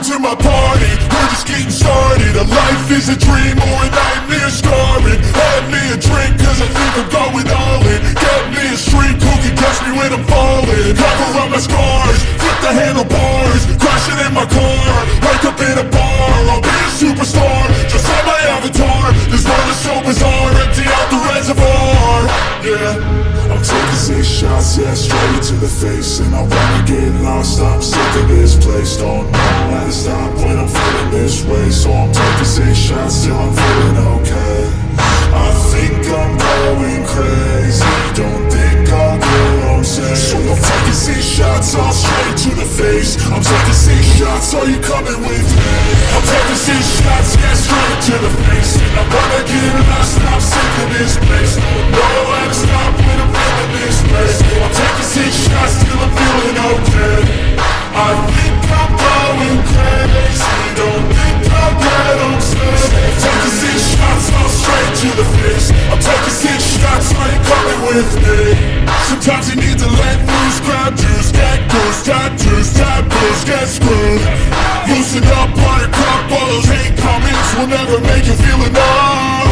To my party, we're just getting started. A life is a dream or a nightmare scarring. Hand me a drink cause I think I'm going all in. Get me a shrink who can catch me when I'm falling. Cover up my scars, flip the handlebars, crashing in my car, wake up in a bar. I'll be a superstar, just like my avatar. This world is so bizarre, empty out the reservoir. Yeah, I'm taking 6 shots, yeah, straight to the face. And I wanna get lost, I'm sick of this place. Don't know how to stop when I'm feeling this way. So I'm taking 6 shots till I'm feeling okay. I think I'm going crazy, don't think I'll get on safe. So I'm taking 6 shots, all straight to the face. I'm taking 6 shots, are you coming with me? I'm taking 6 shots, yeah, straight to the face. And I wanna get lost, I'm sick of this place. Don't know how to stop when I'm feeling this place. I'm taking 6 shots till I'm feeling okay. I think I'm going crazy, don't think I'll get on safe. I'm taking 6 shots, all straight to the face. I'm taking 6 shots, are you coming with me? Sometimes you need to let loose, grab juice, get goose, tattoos, taboos, get screwed. Loosen up, buttercup, all those hate comments will never make you feel enough.